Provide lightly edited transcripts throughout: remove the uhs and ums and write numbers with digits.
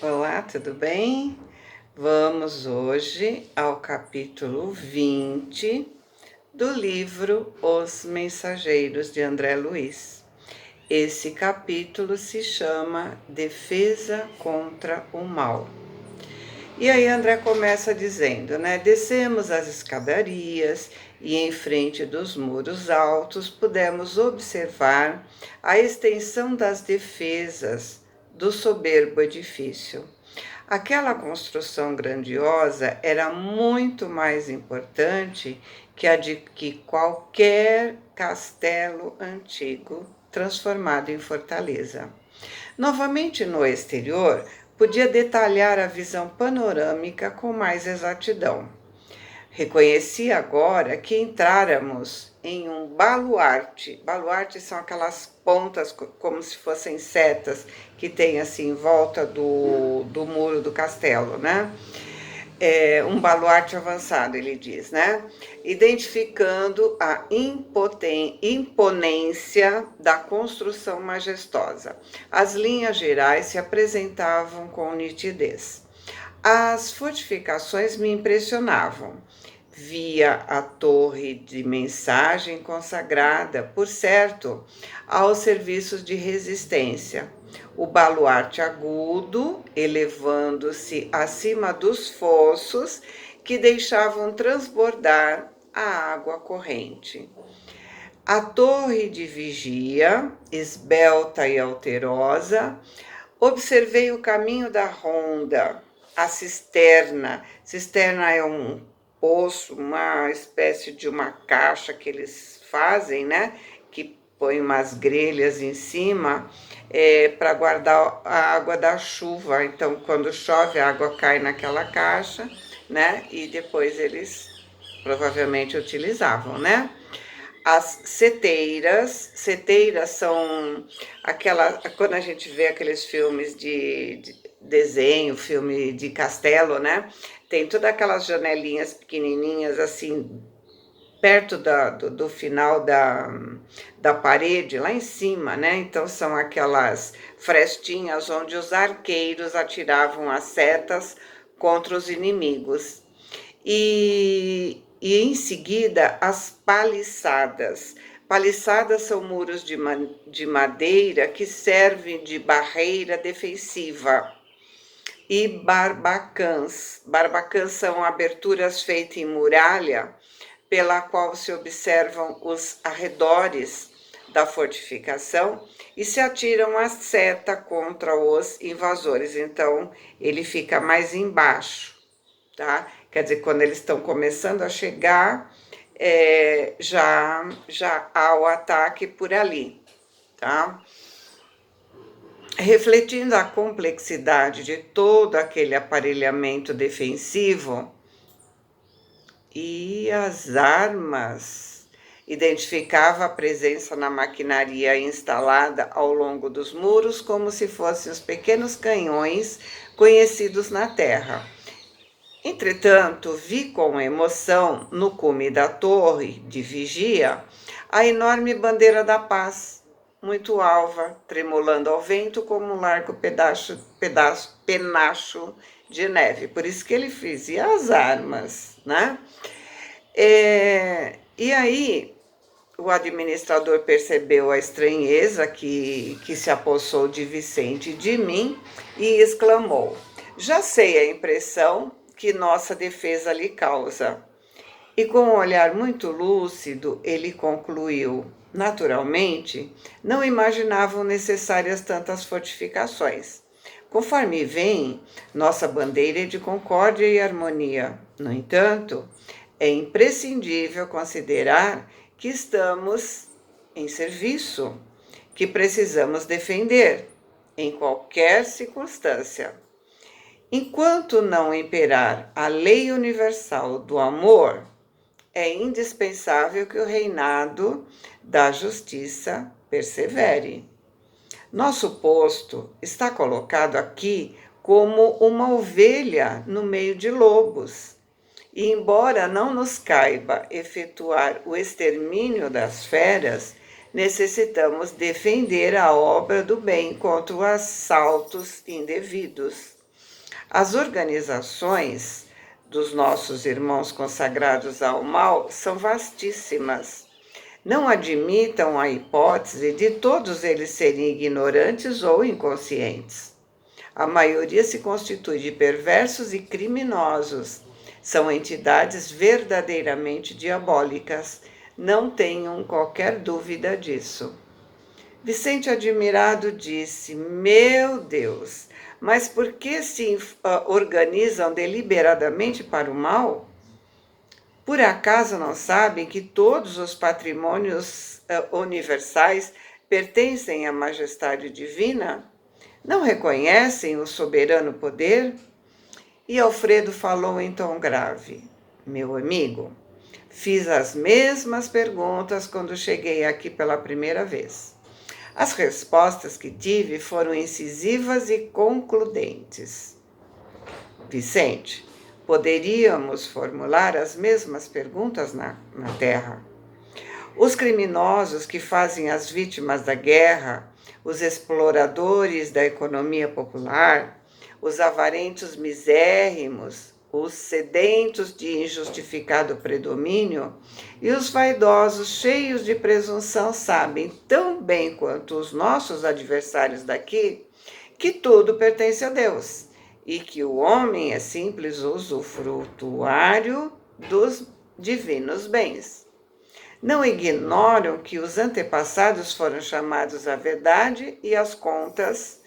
Olá, tudo bem? Vamos hoje ao capítulo 20 do livro Os Mensageiros de André Luiz. Esse capítulo se chama Defesa contra o Mal. E aí André começa dizendo, né? Descemos as escadarias e em frente dos muros altos pudemos observar a extensão das defesas do soberbo edifício. Aquela construção grandiosa era muito mais importante que a de que qualquer castelo antigo transformado em fortaleza. Novamente no exterior, podia detalhar a visão panorâmica com mais exatidão. Reconheci agora que entráramos em um baluarte. Baluarte são aquelas pontas como se fossem setas que tem assim em volta do muro do castelo, né? Um baluarte avançado, ele diz, né? Identificando a imponência da construção majestosa. As linhas gerais se apresentavam com nitidez. As fortificações me impressionavam. Via a torre de mensagem consagrada, por certo, aos serviços de resistência. O baluarte agudo, elevando-se acima dos fossos que deixavam transbordar a água corrente. A torre de vigia, esbelta e alterosa, observei o caminho da ronda, a cisterna. Cisterna é um poço, uma espécie de uma caixa que eles fazem, né? Que põe umas grelhas em cima para guardar a água da chuva. Então, quando chove, a água cai naquela caixa, né? E depois eles provavelmente utilizavam, né? As seteiras são quando a gente vê aqueles filmes de desenho, filme de castelo, né? Tem todas aquelas janelinhas pequenininhas assim, perto do final da parede, lá em cima, né? Então são aquelas frestinhas onde os arqueiros atiravam as setas contra os inimigos. E em seguida as paliçadas. Paliçadas são muros de madeira que servem de barreira defensiva. E barbacãs. Barbacãs são aberturas feitas em muralha, pela qual se observam os arredores da fortificação e se atiram a seta contra os invasores. Então, ele fica mais embaixo, tá? Quer dizer, quando eles estão começando a chegar, já há o ataque por ali, tá? Refletindo a complexidade de todo aquele aparelhamento defensivo e as armas, identificava a presença na maquinaria instalada ao longo dos muros como se fossem os pequenos canhões conhecidos na terra. Entretanto, vi com emoção, no cume da torre de vigia, a enorme bandeira da paz, muito alva, tremulando ao vento como um largo penacho de neve. Por isso que ele fez, e as armas, né? E aí, o administrador percebeu a estranheza que se apossou de Vicente e de mim e exclamou: já sei a impressão que nossa defesa lhe causa. E com um olhar muito lúcido, ele concluiu: naturalmente, não imaginavam necessárias tantas fortificações. Conforme vem, nossa bandeira é de concórdia e harmonia. No entanto, é imprescindível considerar que estamos em serviço, que precisamos defender em qualquer circunstância. Enquanto não imperar a lei universal do amor, é indispensável que o reinado da justiça persevere. Nosso posto está colocado aqui como uma ovelha no meio de lobos. E embora não nos caiba efetuar o extermínio das feras, necessitamos defender a obra do bem contra os assaltos indevidos. As organizações dos nossos irmãos consagrados ao mal são vastíssimas. Não admitam a hipótese de todos eles serem ignorantes ou inconscientes. A maioria se constitui de perversos e criminosos. São entidades verdadeiramente diabólicas. Não tenham qualquer dúvida disso. Vicente, admirado, disse: Meu Deus, mas por que se organizam deliberadamente para o mal? Por acaso não sabem que todos os patrimônios universais pertencem à majestade divina? Não reconhecem o soberano poder? E Alfredo falou em tom grave: Meu amigo, fiz as mesmas perguntas quando cheguei aqui pela primeira vez. As respostas que tive foram incisivas e concludentes. Vicente, poderíamos formular as mesmas perguntas na Terra. Os criminosos que fazem as vítimas da guerra, os exploradores da economia popular, os avarentos misérrimos, os sedentos de injustificado predomínio e os vaidosos cheios de presunção sabem tão bem quanto os nossos adversários daqui que tudo pertence a Deus e que o homem é simples usufrutuário dos divinos bens. Não ignoram que os antepassados foram chamados à verdade e às contas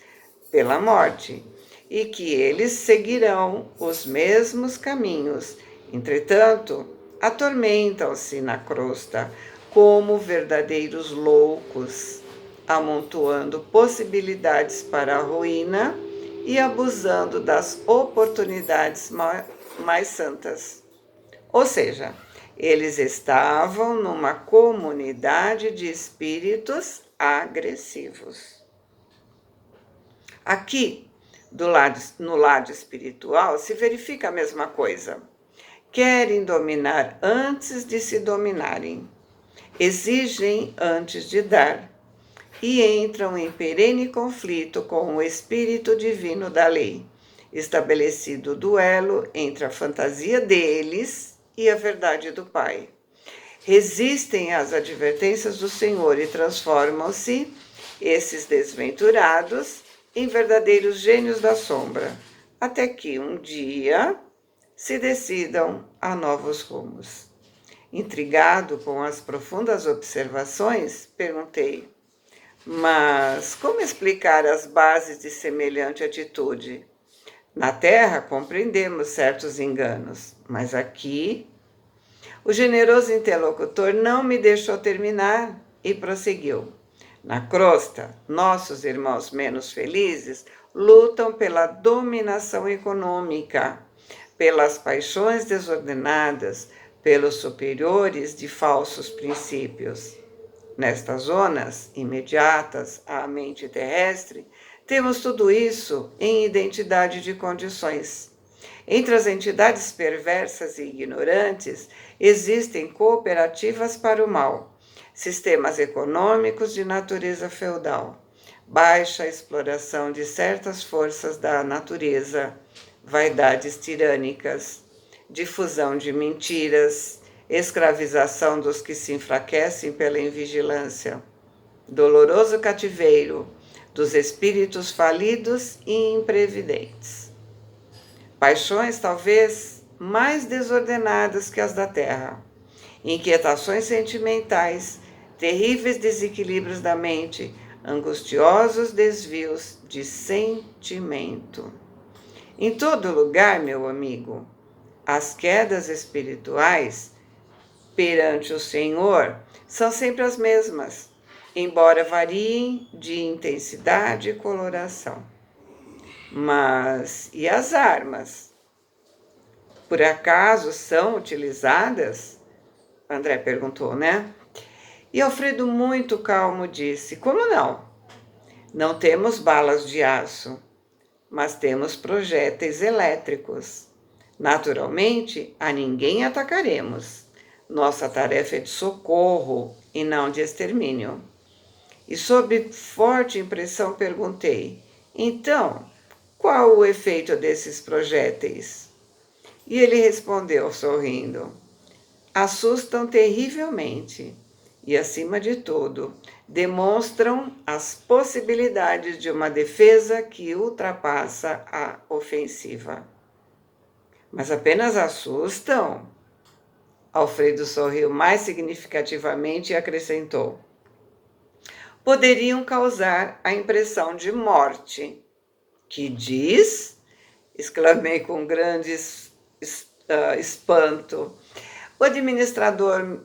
pela morte, e que eles seguirão os mesmos caminhos. Entretanto, atormentam-se na crosta como verdadeiros loucos, amontoando possibilidades para a ruína e abusando das oportunidades mais santas. Ou seja, eles estavam numa comunidade de espíritos agressivos. Aqui, no lado espiritual, se verifica a mesma coisa. Querem dominar antes de se dominarem, exigem antes de dar, e entram em perene conflito com o espírito divino da lei, estabelecido o duelo entre a fantasia deles e a verdade do Pai. Resistem às advertências do Senhor e transformam-se, esses desventurados, em verdadeiros gênios da sombra, até que um dia se decidam a novos rumos. Intrigado com as profundas observações, perguntei: mas como explicar as bases de semelhante atitude? Na Terra compreendemos certos enganos, mas aqui... O generoso interlocutor não me deixou terminar e prosseguiu. Na crosta, nossos irmãos menos felizes lutam pela dominação econômica, pelas paixões desordenadas, pelos superiores de falsos princípios. Nestas zonas imediatas à mente terrestre, temos tudo isso em identidade de condições. Entre as entidades perversas e ignorantes, existem cooperativas para o mal, sistemas econômicos de natureza feudal, baixa exploração de certas forças da natureza, vaidades tirânicas, difusão de mentiras, escravização dos que se enfraquecem pela invigilância, doloroso cativeiro dos espíritos falidos e imprevidentes. Paixões talvez mais desordenadas que as da terra, inquietações sentimentais, terríveis desequilíbrios da mente, angustiosos desvios de sentimento. Em todo lugar, meu amigo, as quedas espirituais perante o Senhor são sempre as mesmas, embora variem de intensidade e coloração. Mas e as armas? Por acaso são utilizadas? André perguntou, né? E Alfredo, muito calmo, disse: como não? Não temos balas de aço, mas temos projéteis elétricos. Naturalmente, a ninguém atacaremos. Nossa tarefa é de socorro e não de extermínio. E sob forte impressão perguntei: então, qual o efeito desses projéteis? E ele respondeu, sorrindo: assustam terrivelmente e, acima de tudo, demonstram as possibilidades de uma defesa que ultrapassa a ofensiva. Mas apenas assustam? Alfredo sorriu mais significativamente e acrescentou: poderiam causar a impressão de morte. Que diz? Exclamei com grande espanto. O administrador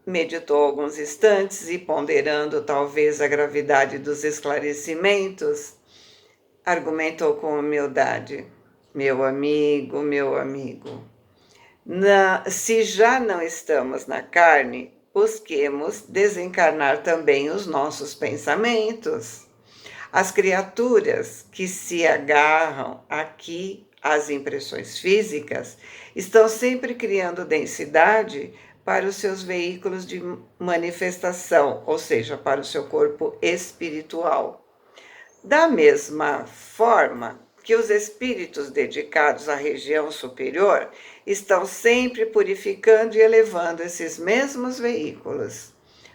meditou alguns instantes e, ponderando talvez a gravidade dos esclarecimentos, argumentou com humildade: meu amigo, se já não estamos na carne, busquemos desencarnar também os nossos pensamentos. As criaturas que se agarram aqui às impressões físicas estão sempre criando densidade para os seus veículos de manifestação, ou seja, para o seu corpo espiritual. Da mesma forma que os espíritos dedicados à região superior estão sempre purificando e elevando esses mesmos veículos.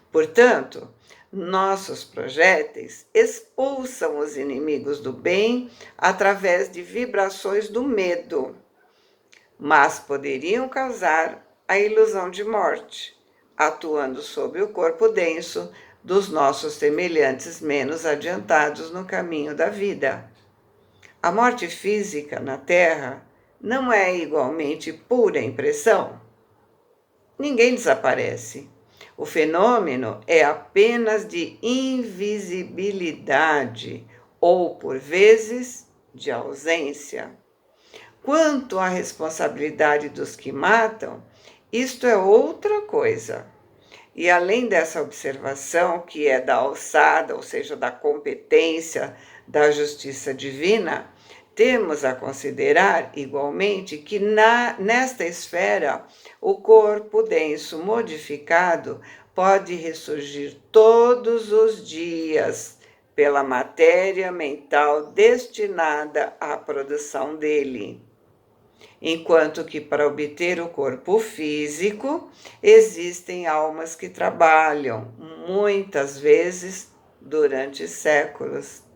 Portanto, nossos projéteis expulsam os inimigos do bem através de vibrações do medo, mas poderiam causar a ilusão de morte, atuando sobre o corpo denso dos nossos semelhantes menos adiantados no caminho da vida. A morte física na Terra não é igualmente pura impressão? Ninguém desaparece. O fenômeno é apenas de invisibilidade ou, por vezes, de ausência. Quanto à responsabilidade dos que matam, isto é outra coisa. E além dessa observação, que é da alçada, ou seja, da competência da justiça divina, temos a considerar igualmente que nesta esfera o corpo denso modificado pode ressurgir todos os dias pela matéria mental destinada à produção dele. Enquanto que para obter o corpo físico existem almas que trabalham, muitas vezes durante séculos.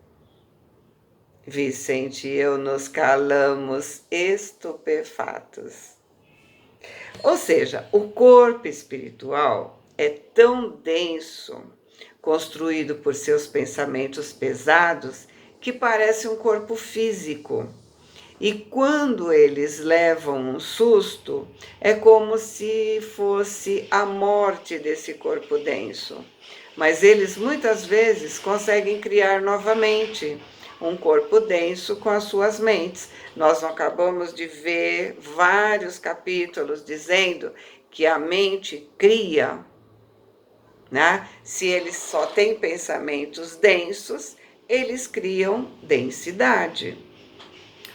Vicente e eu nos calamos estupefatos. Ou seja, o corpo espiritual é tão denso, construído por seus pensamentos pesados, que parece um corpo físico. E quando eles levam um susto, é como se fosse a morte desse corpo denso. Mas eles muitas vezes conseguem criar novamente um corpo denso com as suas mentes. Nós acabamos de ver vários capítulos dizendo que a mente cria, né? Se eles só têm pensamentos densos, eles criam densidade.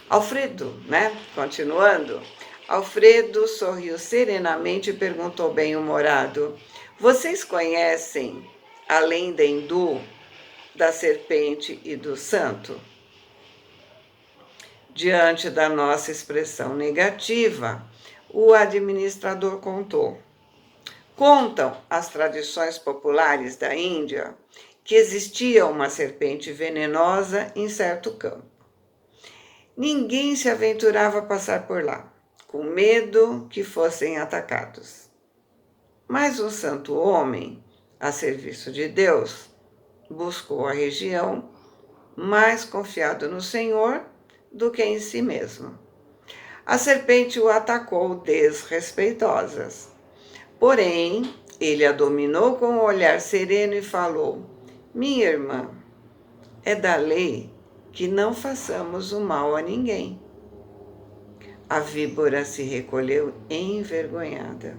Alfredo, né? Continuando, Alfredo sorriu serenamente e perguntou bem-humorado: vocês conhecem a lenda hindu da serpente e do santo? Diante da nossa expressão negativa, o administrador contou. Contam as tradições populares da Índia que existia uma serpente venenosa em certo campo. Ninguém se aventurava a passar por lá, com medo que fossem atacados. Mas um santo homem, a serviço de Deus, buscou a região, mais confiado no Senhor do que em si mesmo. A serpente o atacou desrespeitosas. Porém, ele a dominou com um olhar sereno e falou: minha irmã, é da lei que não façamos o mal a ninguém. A víbora se recolheu envergonhada.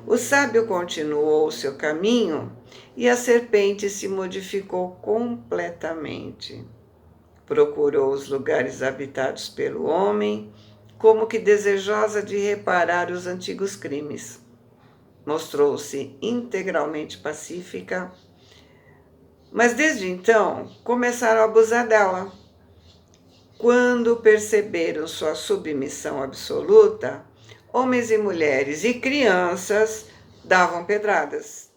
O sábio continuou o seu caminho e a serpente se modificou completamente. Procurou os lugares habitados pelo homem, como que desejosa de reparar os antigos crimes. Mostrou-se integralmente pacífica, mas desde então começaram a abusar dela. Quando perceberam sua submissão absoluta, homens e mulheres e crianças davam pedradas.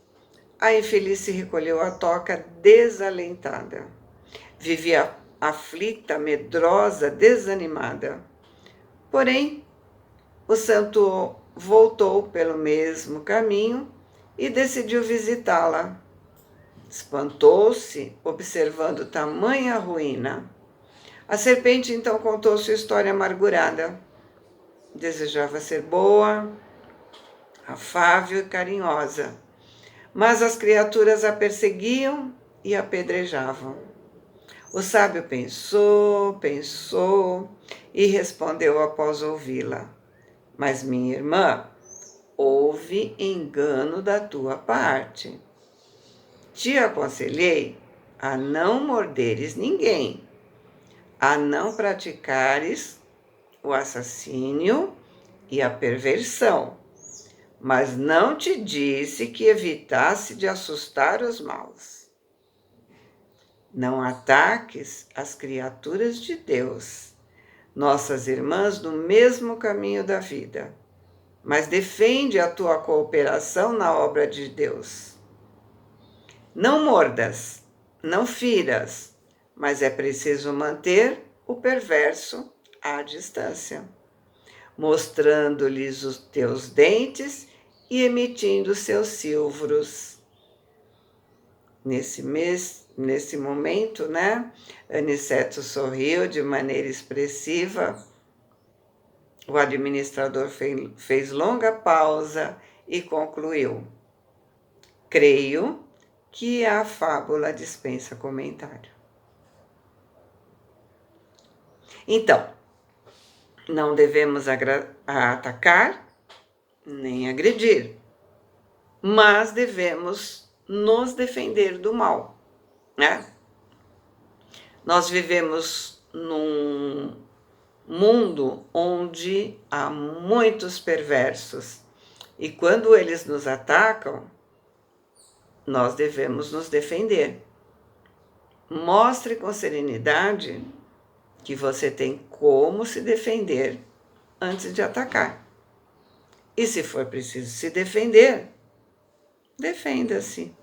A infeliz se recolheu à toca desalentada. Vivia aflita, medrosa, desanimada. Porém, o santo voltou pelo mesmo caminho e decidiu visitá-la. Espantou-se, observando tamanha ruína. A serpente então contou sua história amargurada. Desejava ser boa, afável e carinhosa, mas as criaturas a perseguiam e apedrejavam. O sábio pensou e respondeu após ouvi-la: Mas, minha irmã, houve engano da tua parte. Te aconselhei a não morderes ninguém, a não praticares o assassínio e a perversão, mas não te disse que evitasse de assustar os maus. Não ataques as criaturas de Deus, nossas irmãs no mesmo caminho da vida, mas defende a tua cooperação na obra de Deus. Não mordas, não firas, mas é preciso manter o perverso à distância, mostrando-lhes os teus dentes e emitindo seus silvros. Nesse momento, né, Aniceto sorriu de maneira expressiva. O administrador fez longa pausa e concluiu: Creio que a fábula dispensa comentário. Então, não devemos atacar nem agredir, mas devemos nos defender do mal, né? Nós vivemos num mundo onde há muitos perversos e quando eles nos atacam, nós devemos nos defender. Mostre com serenidade que você tem como se defender antes de atacar. E se for preciso se defender, defenda-se.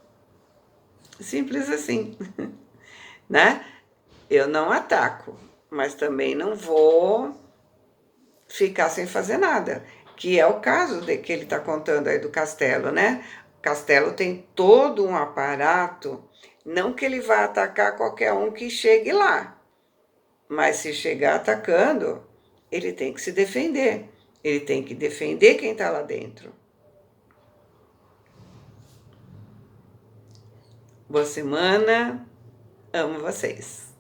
Simples assim, né? Eu não ataco, mas também não vou ficar sem fazer nada, que é o caso que ele está contando aí do castelo, né? O castelo tem todo um aparato, não que ele vá atacar qualquer um que chegue lá, mas se chegar atacando, ele tem que se defender, ele tem que defender quem está lá dentro. Boa semana, amo vocês.